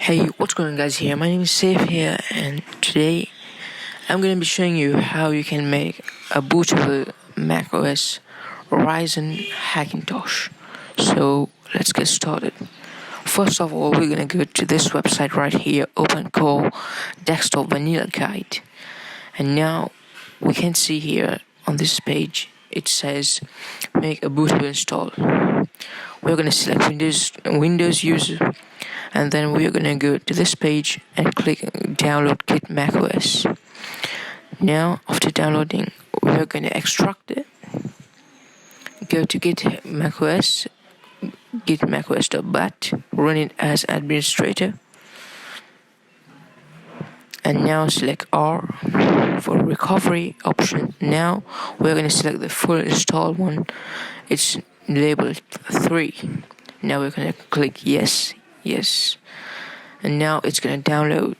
Hey, what's going on guys here? My name is Safe here, and today I'm going to be showing you how you can make a bootable macOS RYZEN Hackintosh. So let's get started. First of all, we're going to go to this website right here, Opencore Desktop Vanilla Guide. And now we can see here on this page, it says make a bootable install. We're going to select Windows user, and then we're going to go to this page and click download Git macOS. Now after downloading, we're going to extract it, go to Git macOS, Git macOS.bat, run it as administrator, and now select R for recovery option. Now we're going to select the full install one. It's labeled 3. Now we're going to click yes, and now it's going to download.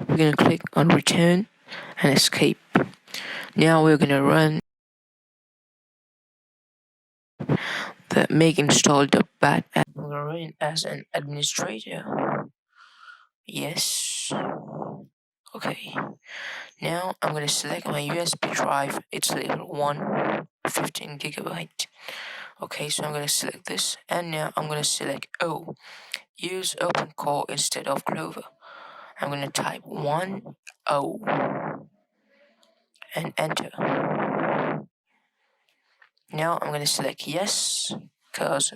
We're going to click on return and escape. Now we're going to run the make install.bat and we're going to run it as an administrator. Yes. Okay. Now I'm going to select my USB drive. It's labeled 1, 15 gigabyte. Okay, so I'm going to select this, and now I'm going to select O. Use Opencore instead of Clover. I'm going to type 1O and enter. Now I'm going to select yes, because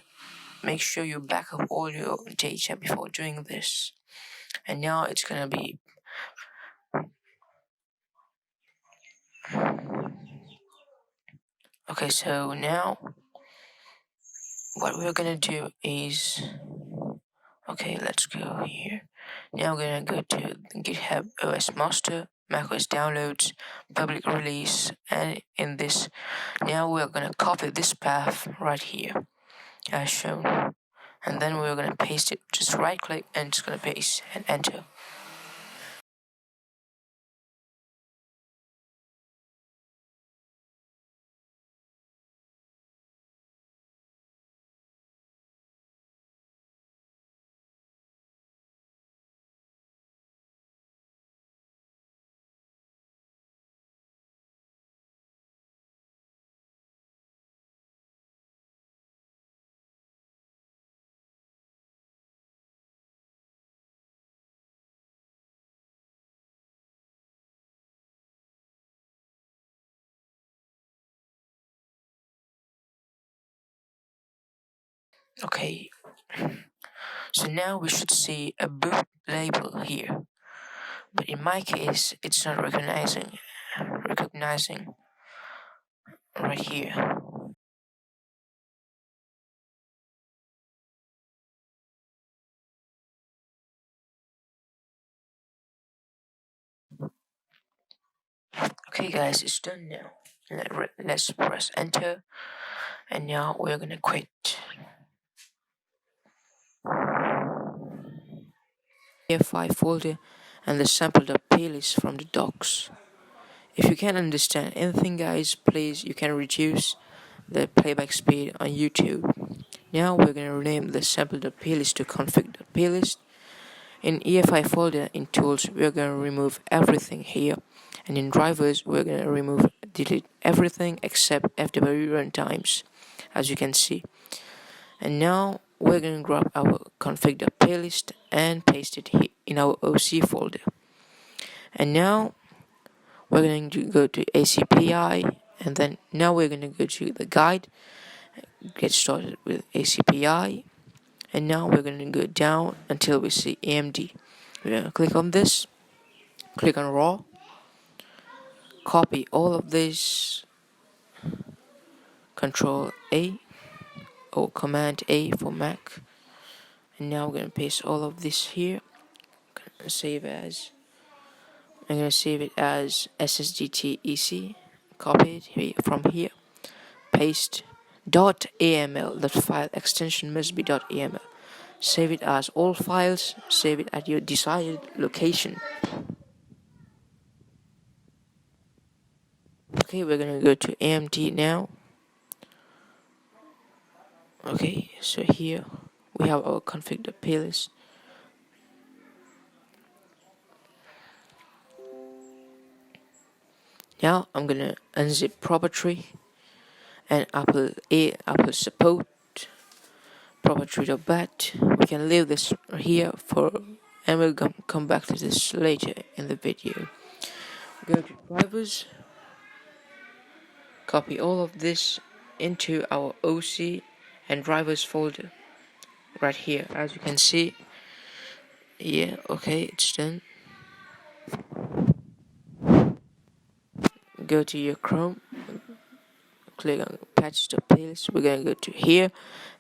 make sure you back up all your data before doing this. And now it's going to be okay. So now what we're going to do is let's go here. Now we're going to go to GitHub OS Master, macOS downloads, public release, and in this, now we're going to copy this path right here as shown, and then we're going to paste it. Just right click and it's going to paste and enter. Okay, So now we should see a boot label here, but in my case it's not recognizing right here. Okay guys, it's done now. Let's press enter, and now we're gonna quit. EFI folder and the sample.plist from the docs. If you can't understand anything guys, please you can reduce the playback speed on YouTube. Now we're gonna rename the sample.plist to config.plist. In EFI folder in tools we're gonna remove everything here, and in drivers we're gonna delete everything except FWRUNTIMES, as you can see. And now we're going to grab our config.plist and paste it here in our OC folder. And now we're going to go to ACPI, and then now we're going to go to the guide, get started with ACPI, and now we're going to go down until we see AMD. We're going to click on this, click on raw, copy all of this, Control A or Command A for Mac, and now we're going to paste all of this here. Save as. I'm going to save it as SSDTEC. Copy it here, from here. Paste .aml. The file extension must be .aml. Save it as all files. Save it at your desired location. Okay, we're going to go to AMD now. Okay, so here we have our config.plist. Now I'm gonna unzip proprietary and Apple support proprietary.bat. We can leave this here and we'll come back to this later in the video. Go to drivers, copy all of this into our OC and drivers folder right here, as you can see. Yeah, okay, it's done. Go to your Chrome, click on patch.plist. We're gonna go to here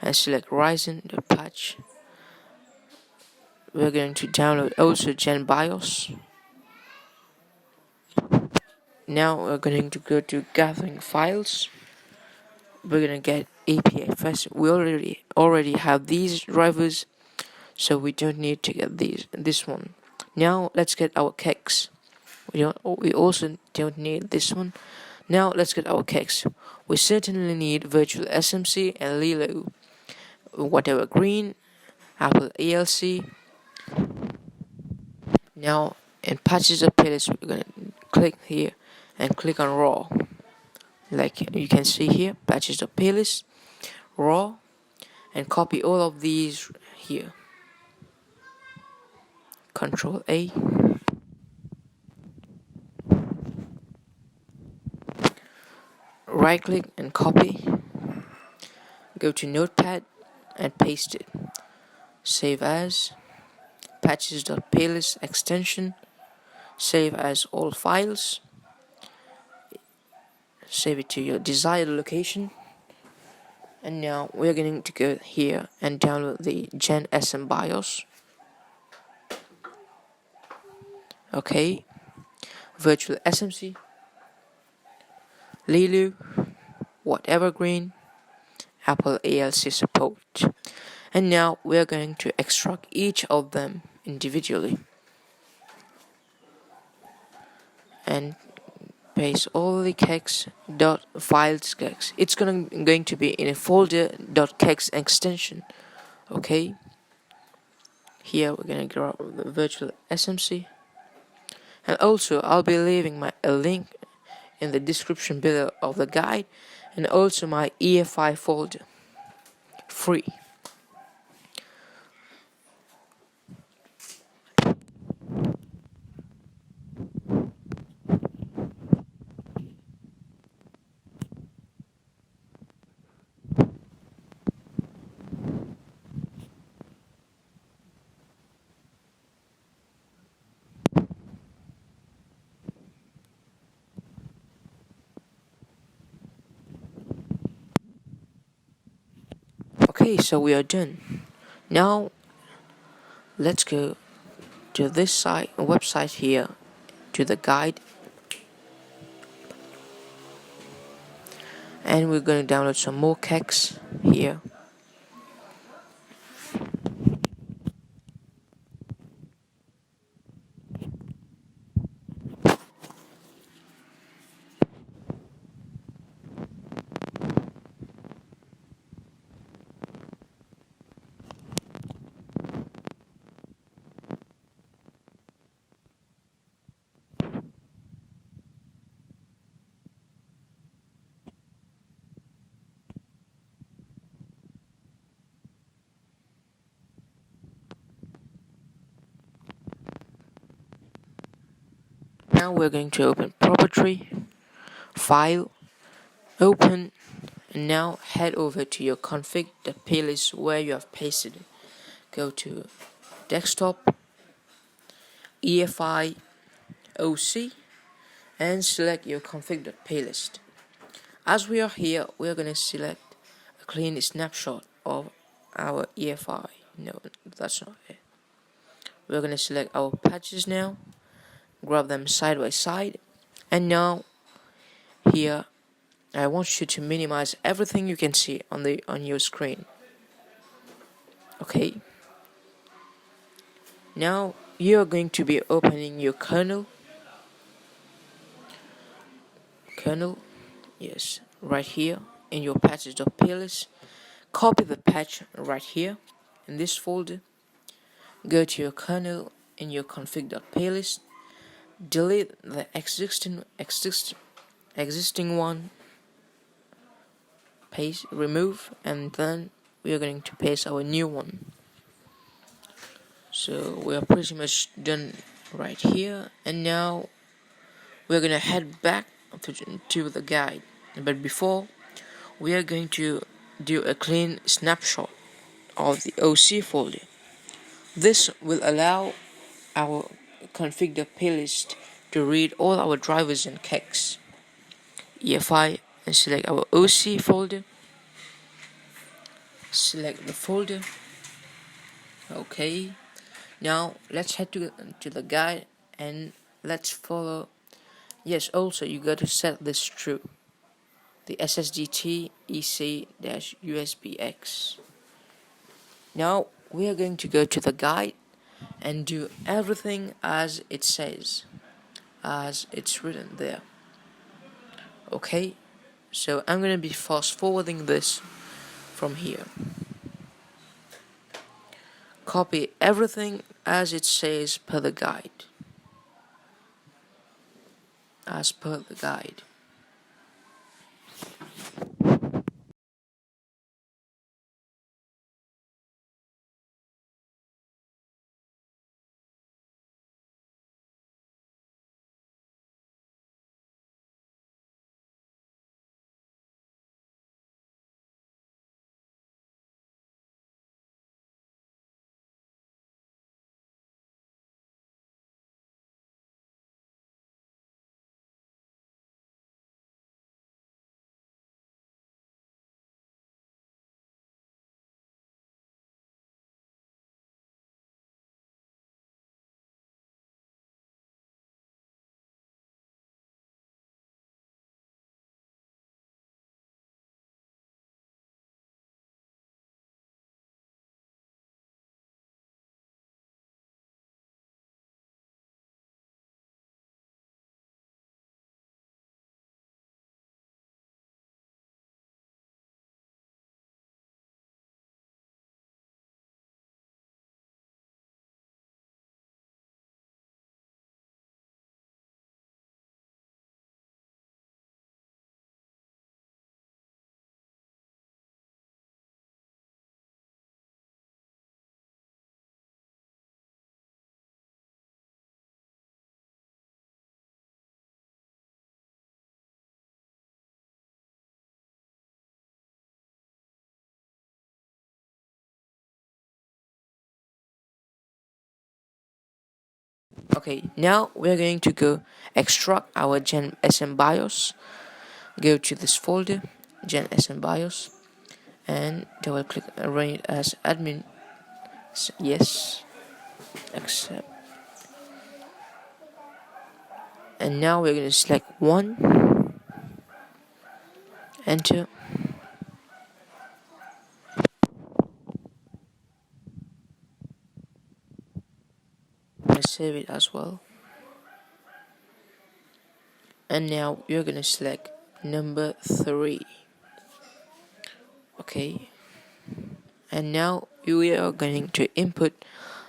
and select RYZEN.patch. We're going to download also SMBIOS. Now we're going to go to gathering files. We're gonna get API first. We already have these drivers, so we don't need to get this one. Now let's get our kexts. We also don't need this one. Now let's get our kexts. We certainly need virtual SMC and Lilo, whatever green, Apple ALC. Now in patches.plist we're gonna click here and click on raw. Like you can see here, patches.plist, raw, and copy all of these here. Control A. Right click and copy. Go to Notepad and paste it. Save as. Patches.plist extension. Save as all files. Save it to your desired location. And now we're going to go here and download the Gen SMBIOS. Okay. Virtual SMC. Lilo. Whatever green. Apple ALC support. And now we're going to extract each of them individually and paste all the kex.files kex. It's going to be in a folder .kex extension. Okay, here we're going to grab the virtual SMC, and also I'll be leaving a link in the description below of the guide, and also my EFI folder free. Okay, so we are done. Now let's go to this website here, to the guide, and we're going to download some more kexts here. Now we're going to open proprietary, file, open, and now head over to your config.plist where you have pasted it. Go to desktop, EFI, OC, and select your config.plist. As we are here, we are going to select a clean snapshot of our EFI. No, that's not it. We're going to select our patches now, grab them side by side, and now here I want you to minimize everything you can see on your screen. Okay. Now you are going to be opening your kernel. Yes, right here in your patches.plist. Copy the patch right here in this folder. Go to your kernel in your config.plist. Delete the existing one. Paste, remove, and then we are going to paste our new one. So we are pretty much done right here, and now we're gonna head back to the guide. But before, we are going to do a clean snapshot of the OC folder. This will allow our config.plist to read all our drivers and kexts. EFI, and select our OC folder. Select the folder. Okay. Now let's head to the guide and let's follow. Yes, also you got to set this true. The SSDT EC-USBX. Now we are going to go to the guide and do everything as it says, as it's written there. Okay, so I'm going to be fast forwarding this from here. Copy everything as it says per the guide. As per the guide. Okay, now we're going to go extract our gen SMBIOS. Go to this folder, gen SMBIOS, and double click and run it as admin. Yes, accept. And now we're going to select 1, enter. And save it as well. And now you're going to select number 3. Okay. And now we are going to input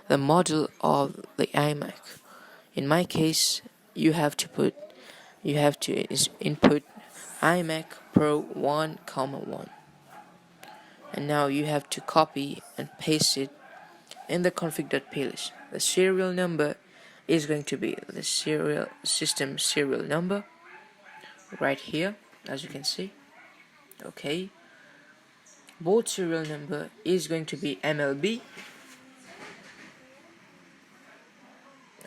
the model of the iMac. In my case, you have to input iMac Pro 1,1. And now you have to copy and paste it in the config.plist. The serial number is going to be the system serial number right here, as you can see. Okay. Board serial number is going to be MLB.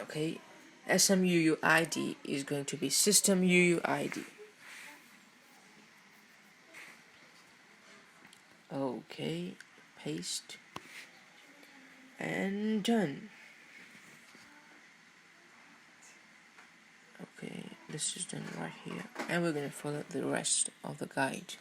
Okay. SMUUID is going to be system UUID. Okay, paste and done. Okay, this is done right here, and we're going to follow the rest of the guide.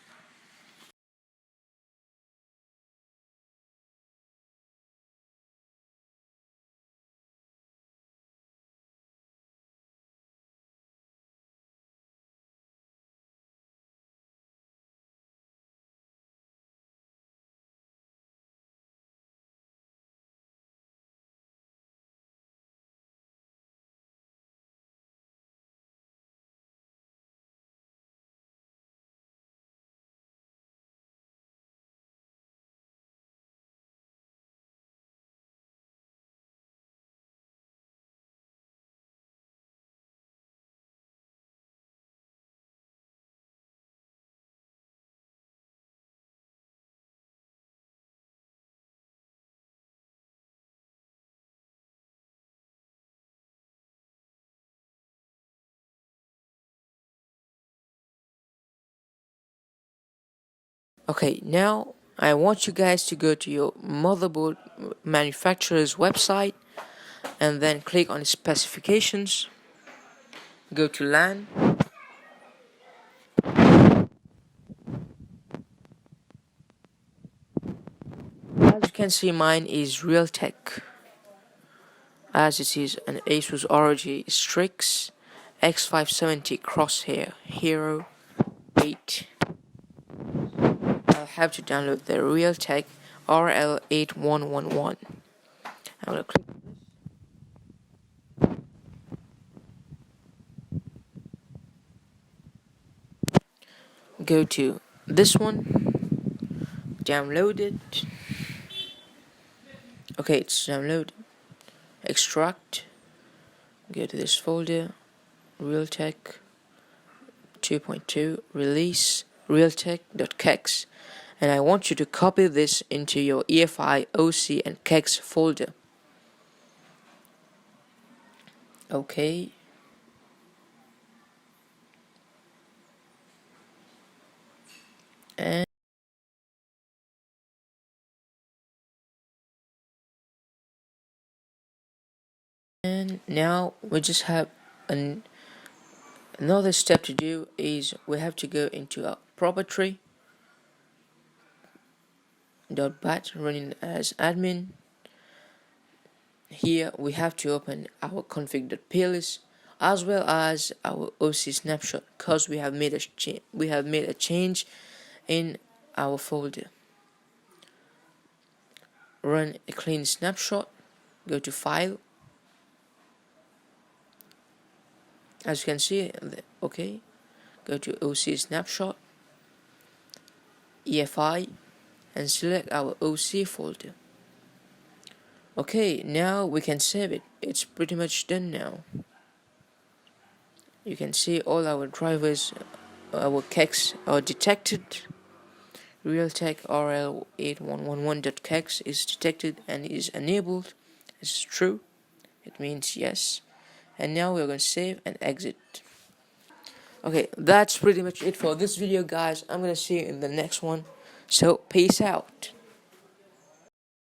Okay, now I want you guys to go to your motherboard manufacturer's website and then click on specifications, go to LAN. As you can see, mine is Realtek, as it is an ASUS ROG STRIX X570 CROSSHAIR Hero 8. I'll have to download the Realtek RL8111. I'm gonna click go to this one, download it. Okay, it's downloaded. Extract, go to this folder, Realtek 2.2 release realtek.kexts, and I want you to copy this into your EFI, OC and kexts folder. Okay. And now we just have another step to do is we have to go into our proprietary .bat running as admin. Here we have to open our config.plist as well as our OC snapshot, because we have made a change in our folder. Run a clean snapshot, go to file, as you can see. Okay, go to OC snapshot, EFI, and select our OC folder. Okay, now we can save it. It's pretty much done now. You can see all our drivers, our kexts are detected. Realtek RL8111.kexts is detected and is enabled. It's true. It means yes. And now we're going to save and exit. Okay, that's pretty much it for this video, guys. I'm going to see you in the next one. So peace out.